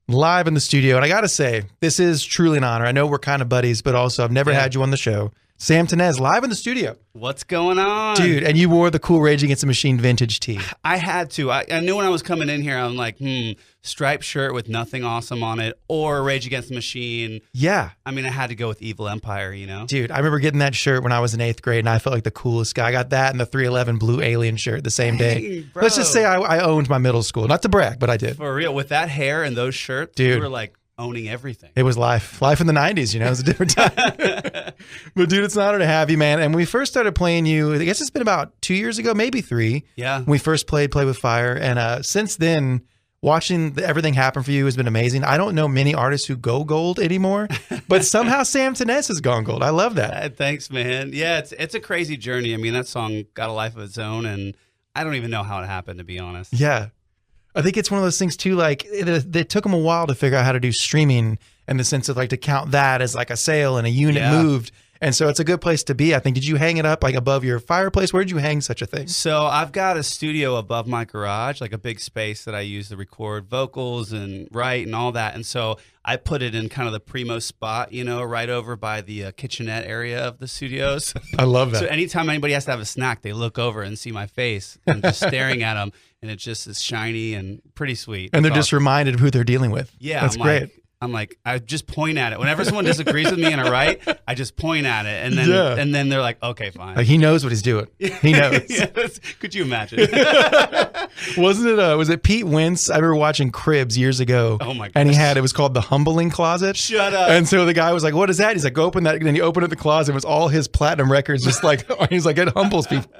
live in the studio. And I got to say, this is truly an honor. I know we're kind of buddies, but also I've never had you on the show. Sam Tenez, live in the studio. What's going on? Dude, and you wore the cool Rage Against the Machine vintage tee. I had to. I knew when I was coming in here, I'm like, striped shirt with nothing awesome on it, or Rage Against the Machine. Yeah. I mean, I had to go with Evil Empire, you know? Dude, I remember getting that shirt when I was in 8th grade, and I felt like the coolest guy. I got that and the 311 blue alien shirt the same day. Bro. Let's just say I owned my middle school. Not to brag, but I did. For real. With that hair and those shirts, dude, you were like owning everything. It was life. Life in the 90s, you know? It was a different time. But dude, it's an honor to have you, man. And when we first started playing you, I guess it's been about 2 years ago, maybe 3. Yeah. When we first played Play With Fire. And since then, watching everything happen for you has been amazing. I don't know many artists who go gold anymore, but somehow Sam Tenez has gone gold. I love that. Thanks, man. Yeah, it's a crazy journey. I mean, that song got a life of its own, and I don't even know how it happened, to be honest. Yeah. I think it's one of those things too, like it took them a while to figure out how to do streaming in the sense of like to count that as like a sale and a unit moved. And so it's a good place to be, I think. Did you hang it up like above your fireplace? Where did you hang such a thing? So I've got a studio above my garage, like a big space that I use to record vocals and write and all that. And so I put it in kind of the primo spot, you know, right over by the kitchenette area of the studios. I love that. So anytime anybody has to have a snack, they look over and see my face and just staring at them. And it just is shiny and pretty sweet. And they're just reminded of who they're dealing with. Yeah. That's great. I just point at it. Whenever someone disagrees with me and I write, I just point at it. And then they're like, okay, fine. Like he knows what he's doing. He knows. Yes. Could you imagine? Was it Pete Wentz? I remember watching Cribs years ago. Oh my gosh. And it was called the Humbling Closet. Shut up. And so the guy was like, what is that? He's like, go open that. And then he opened up the closet. It was all his platinum records. Just like, he's like, it humbles people.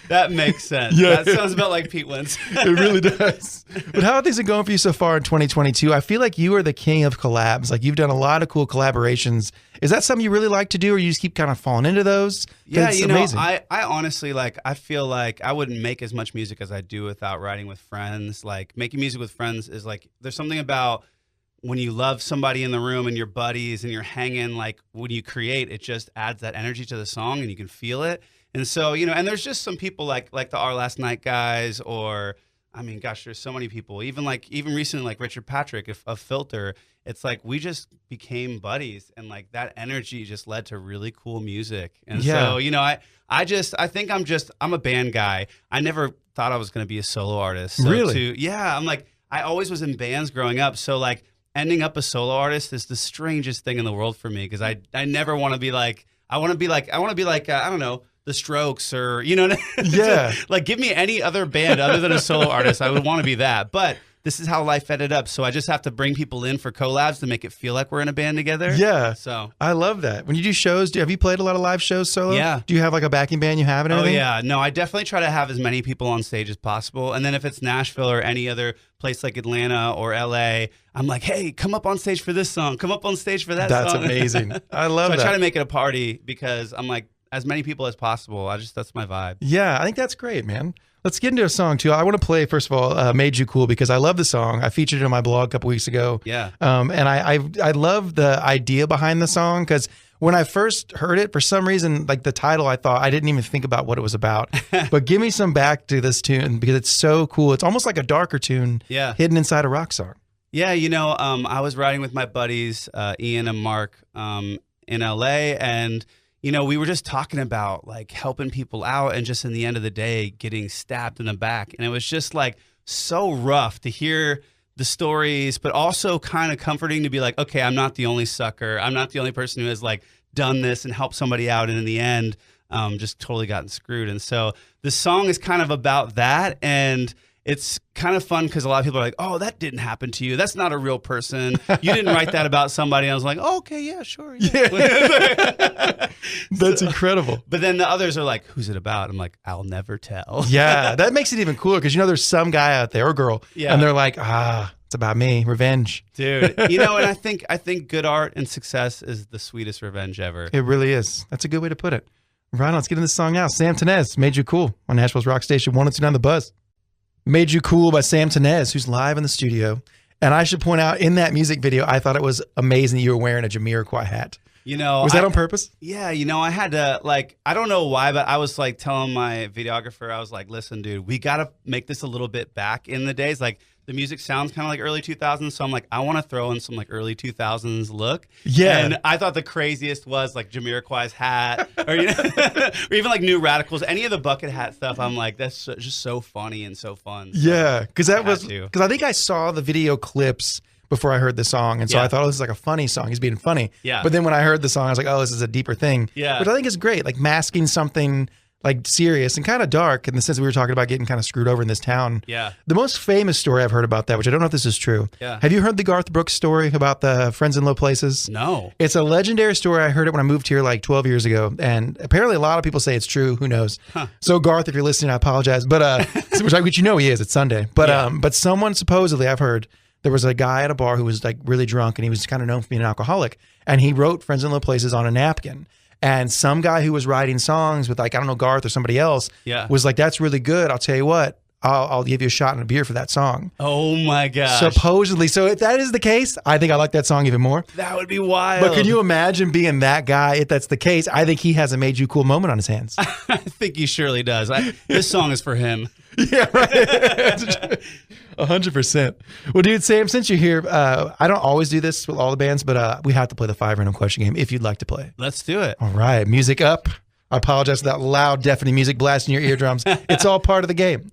That makes sense. Yeah. That sounds about like Pete Wentz. It really does. But how are things going for you so far in 2022? I feel like you are the king of collabs. Like you've done a lot of cool collaborations. Is that something you really like to do, or you just keep kind of falling into those? Yeah, it's you know, amazing. I honestly I feel like I wouldn't make as much music as I do without writing with friends. Like making music with friends is like, there's something about when you love somebody in the room and your buddies and you're hanging, like when you create, it just adds that energy to the song and you can feel it. And so, you know, and there's just some people like the Our Last Night guys, or I mean, gosh, there's so many people. Even recently, like Richard Patrick of Filter. It's like we just became buddies, and like that energy just led to really cool music. And so, you know, I think I'm a band guy. I never thought I was going to be a solo artist. So really? I'm like, I always was in bands growing up. So like ending up a solo artist is the strangest thing in the world for me, because I never want to be like, I want to be like, I don't know, the Strokes, or, you know, yeah. Like give me any other band other than a solo artist. I would want to be that. But this is how life ended up. So I just have to bring people in for collabs to make it feel like we're in a band together. Yeah. So I love that. When you do shows, have you played a lot of live shows solo? Yeah. Do you have like a backing band you have and everything? Oh, yeah. No, I definitely try to have as many people on stage as possible. And then if it's Nashville or any other place like Atlanta or LA, I'm like, hey, come up on stage for this song. Come up on stage for that song. That's amazing. I love that. I try to make it a party because I'm like, as many people as possible. That's my vibe. Yeah, I think that's great, man. Let's get into a song too. I want to play, first of all, Made You Cool, because I love the song. I featured it on my blog a couple weeks ago. Yeah. And I love the idea behind the song, because when I first heard it, for some reason, like the title, I thought I didn't even think about what it was about. But give me some back to this tune, because it's so cool. It's almost like a darker tune hidden inside a rock song. Yeah, you know, I was riding with my buddies, Ian and Mark, in LA, and you know, we were just talking about like helping people out, and just in the end of the day, getting stabbed in the back. And it was just like so rough to hear the stories, but also kind of comforting to be like, okay, I'm not the only sucker. I'm not the only person who has like done this and helped somebody out, and in the end, just totally gotten screwed. And so the song is kind of about that. And it's kind of fun because a lot of people are like, oh, that didn't happen to you. That's not a real person. You didn't write that about somebody. And I was like, oh, okay, yeah, sure. Yeah. That's incredible. But then the others are like, who's it about? I'm like, I'll never tell. Yeah, that makes it even cooler, because, you know, there's some guy out there or girl, and they're like, it's about me, revenge. Dude, you know, and I think good art and success is the sweetest revenge ever. It really is. That's a good way to put it. Right on, let's get into this song now. Sam Tenez, Made You Cool, on Nashville's Rock Station 102.9 The Buzz. Made You Cool by Sam Tenez, who's live in the studio. And I should point out, in that music video, I thought it was amazing that you were wearing a Jamiroquai hat. You know, was that on purpose? Yeah, you know, I had to, like, I don't know why, but I was like telling my videographer, I was like, listen, dude, we got to make this a little bit back in the days. Like, the music sounds kind of like early 2000s. So I'm like, I want to throw in some like early 2000s look. Yeah. And I thought the craziest was like Jamiroquai's hat, or, you know, or even like New Radicals, any of the bucket hat stuff. I'm like, that's just so funny and so fun. So Yeah, because I I think I saw the video clips before I heard the song, and so I thought, oh, this is like a funny song. He's being funny. Yeah. But then when I heard the song, I was like, oh, this is a deeper thing. Yeah. Which I think is great, like masking something like serious and kind of dark in the sense that we were talking about getting kind of screwed over in this town. Yeah. The most famous story I've heard about that, which I don't know if this is true. Yeah. Have you heard the Garth Brooks story about the Friends in Low Places? No. It's a legendary story. I heard it when I moved here like 12 years ago, and apparently a lot of people say it's true. Who knows? Huh. So Garth, if you're listening, I apologize. But which you know he is. It's Sunday. But but someone supposedly, I've heard, there was a guy at a bar who was like really drunk, and he was kind of known for being an alcoholic, and he wrote Friends in Low Places on a napkin. And some guy who was writing songs with like, I don't know, Garth or somebody else was like, that's really good. I'll tell you what, I'll give you a shot and a beer for that song. Oh my gosh. Supposedly. So if that is the case, I think I like that song even more. That would be wild. But can you imagine being that guy if that's the case? I think he has a Made You Cool moment on his hands. I think he surely does. This song is for him. Yeah, right. 100%. Well, dude, Sam, since you're here, I don't always do this with all the bands, but we have to play the 5 random question game if you'd like to play. Let's do it. All right. Music up. I apologize for that loud, deafening music blasting your eardrums. It's all part of the game.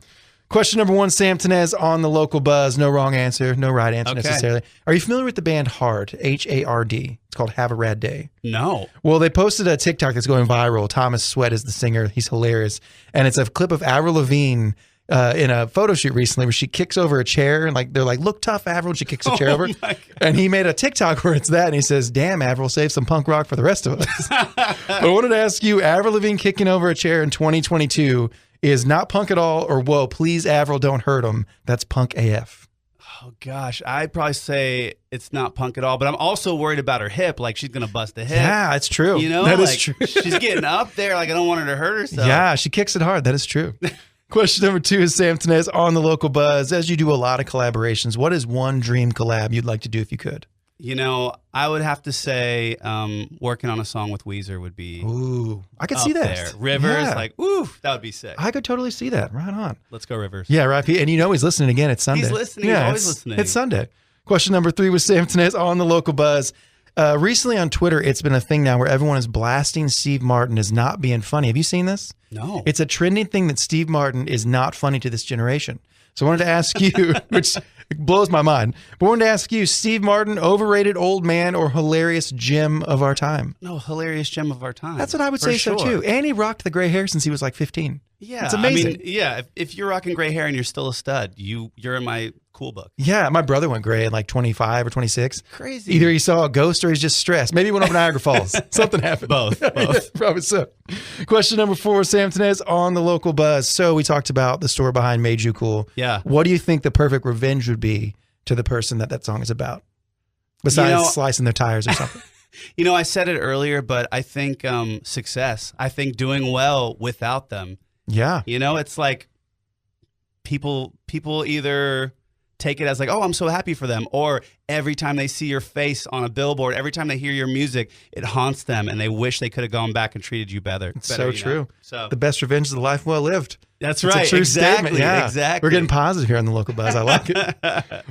Question number 1, Sam Tenez on the local buzz. No wrong answer, no right answer necessarily. Are you familiar with the band Hard, H-A-R-D? It's called Have a Rad Day. No. Well, they posted a TikTok that's going viral. Thomas Sweat is the singer. He's hilarious. And it's a clip of Avril Lavigne in a photo shoot recently where she kicks over a chair, and like they're like, look tough, Avril, and she kicks a chair over. And he made a TikTok where it's that, and he says, damn, Avril, save some punk rock for the rest of us. I wanted to ask you, Avril Lavigne kicking over a chair in 2022 is not punk at all, or whoa, please, Avril, don't hurt him. That's punk AF. Oh gosh, I'd probably say it's not punk at all, but I'm also worried about her hip. Like she's gonna bust a hip. Yeah, it's true. You know, that like, is true. She's getting up there. Like I don't want her to hurt herself. Yeah, she kicks it hard. That is true. Question number 2 is Sam Tenez on the local buzz. As you do a lot of collaborations, what is one dream collab you'd like to do if you could? You know, I would have to say working on a song with Weezer would be. Ooh, I could up see that. There. Rivers, Yeah. like, ooh, that would be sick. I could totally see that. Right on. Let's go, Rivers. Yeah, right. And you know he's listening again. It's Sunday. He's listening. Yeah, He's always it's- listening. It's Sunday. Question number 3 was Sam Tenez on the local buzz. Recently on Twitter, it's been a thing now where everyone is blasting Steve Martin as not being funny. Have you seen this? No. It's a trending thing that Steve Martin is not funny to this generation. So I wanted to ask you, which blows my mind, but I wanted to ask you, Steve Martin, overrated old man or hilarious gem of our time? No, hilarious gem of our time. That's what I would For say sure. so too. And he rocked the gray hair since he was like 15. Yeah, It's amazing. I mean, yeah, if you're rocking gray hair and you're still a stud, you're in my cool book. Yeah, my brother went gray at like 25 or 26. Crazy. Either he saw a ghost or he's just stressed. Maybe he went over Niagara Falls. Something happened. Both. Yeah, probably so. Question number 4, Sam Tenez on the local buzz. So we talked about the story behind Made You Cool. Yeah. What do you think the perfect revenge would be to the person that song is about? Besides slicing their tires or something. You know, I said it earlier, but I think success. I think doing well without them. Yeah. You know, it's like people either take it as like, oh, I'm so happy for them, or every time they see your face on a billboard, every time they hear your music, it haunts them and they wish they could have gone back and treated you better. It's so you know? true. So The best revenge is a life well lived. that's It's right. a true Exactly. statement. Yeah. Exactly. We're getting positive here on the local buzz. I like it.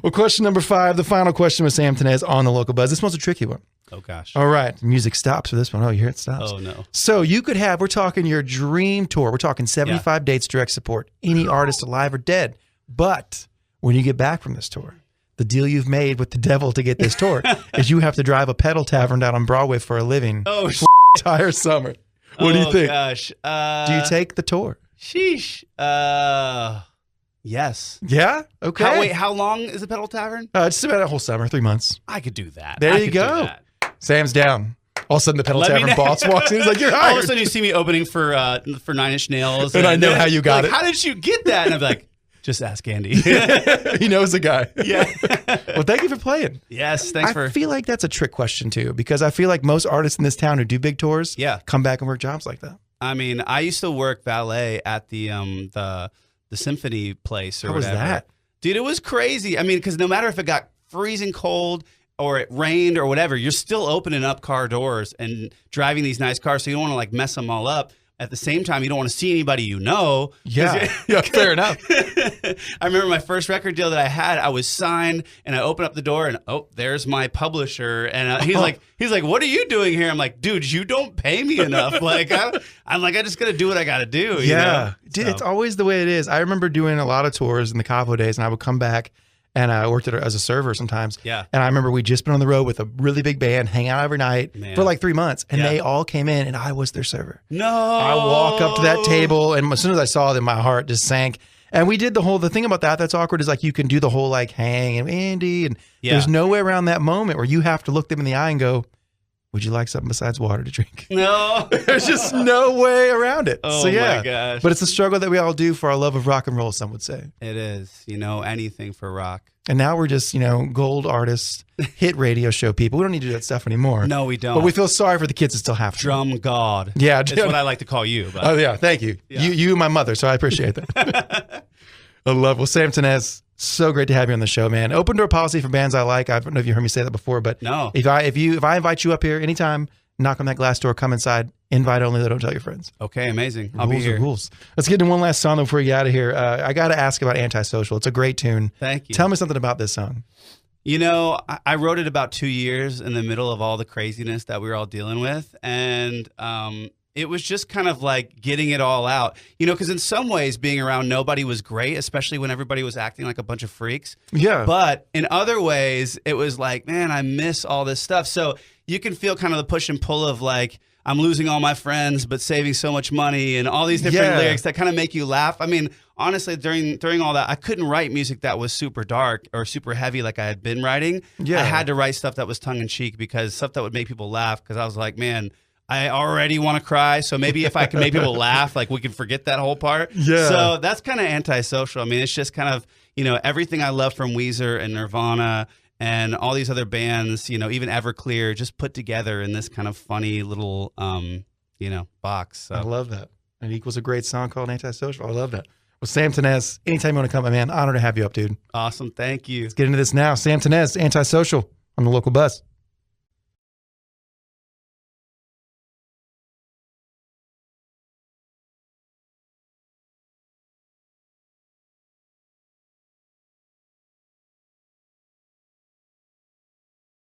Well, question number 5, the final question with Sam Tenez on the local buzz. This one's a tricky one. Oh gosh. All right. Music stops for this one. Oh, you hear it stops. Oh no. So you could have, we're talking your dream tour. We're talking 75 dates, direct support, any artist alive or dead. But when you get back from this tour, the deal you've made with the devil to get this tour is you have to drive a pedal tavern down on Broadway for a living Oh, entire summer. What do you think? Gosh. Do you take the tour? Sheesh. Yes. Yeah? Okay. How long is the Pedal Tavern? Just about a whole summer, 3 months. I could do that. There I you could do go. that. Sam's down. All of a sudden, the pedal Let me tavern know. boss walks in. He's like, "You're All of a hired." sudden, you see me opening for 9 Inch Nails, And I know how you got like, it. How did you get that? And I'm like, just ask Andy. He knows the guy. Yeah. Well, thank you for playing. Yes. Thanks I for. feel like that's a trick question too, because I feel like most artists in this town who do big tours, Yeah. come back and work jobs like that. I mean, I used to work valet at the symphony place or How was whatever. that? Dude, it was crazy. I mean, because no matter if it got freezing cold or it rained or whatever, you're still opening up car doors and driving these nice cars. So you don't want to like mess them all up. at the same time, you don't want to see anybody you know. Yeah, yeah, fair enough. I remember my first record deal that I had. I was signed, and I opened up the door, and there's my publisher, and he's like, "What are you doing here?" I'm like, "Dude, you don't pay me enough. Like, I'm like, I just gotta do what I gotta do." Yeah, you know? Dude, it's always the way it is. I remember doing a lot of tours in the Capo days, and I would come back. And I worked as a server sometimes. Yeah. And I remember we'd just been on the road with a really big band, hang out every night for like 3 months. And they all came in and I was their server. No. I walk up to that table and as soon as I saw them, my heart just sank. And we did the thing about that's awkward is like you can do the whole like hang and Andy. And there's no way around that moment where you have to look them in the eye and go, would you like something besides water to drink? No. There's just no way around it. Oh, so, yeah. my gosh. But it's a struggle that we all do for our love of rock and roll, some would say. It is, anything for rock. And now we're just, gold artists, hit radio show people. We don't need to do that stuff anymore. No, we don't. But we feel sorry for the kids that still have to. Drum God. Yeah. That's what I like to call you. But. Oh, yeah. Thank you. Yeah. You and my mother, so I appreciate that. I love it. Well, Sam Tenez, so great to have you on the show, man. Open door policy for bands I like. I don't know if you heard me say that before, but no. If I invite you up here anytime, knock on that glass door, come inside, invite only, don't tell your friends. Okay, amazing. I'll be here. Rules. Let's get into one last song before we get out of here. I got to ask about Antisocial. It's a great tune. Thank you. Tell me something about this song. I wrote it about 2 years in the middle of all the craziness that we were all dealing with. And it was just kind of like getting it all out, because in some ways being around nobody was great, especially when everybody was acting like a bunch of freaks. Yeah. But in other ways, it was like, man, I miss all this stuff. So you can feel kind of the push and pull of like, I'm losing all my friends, but saving so much money and all these different lyrics that kind of make you laugh. I mean, honestly, during all that, I couldn't write music that was super dark or super heavy like I had been writing. Yeah. I had to write stuff that was tongue in cheek because stuff that would make people laugh because I was like, man, I already want to cry. So maybe if I can make people laugh, like we can forget that whole part. Yeah. So that's kind of Antisocial. I mean, it's just kind of, everything I love from Weezer and Nirvana and all these other bands, even Everclear, just put together in this kind of funny little, box. So. I love that. It equals a great song called Antisocial. I love that. Well, Sam Tenez, anytime you want to come, man, honor to have you up, dude. Awesome. Thank you. Let's get into this now. Sam Tenez, Antisocial on the Local Buzz.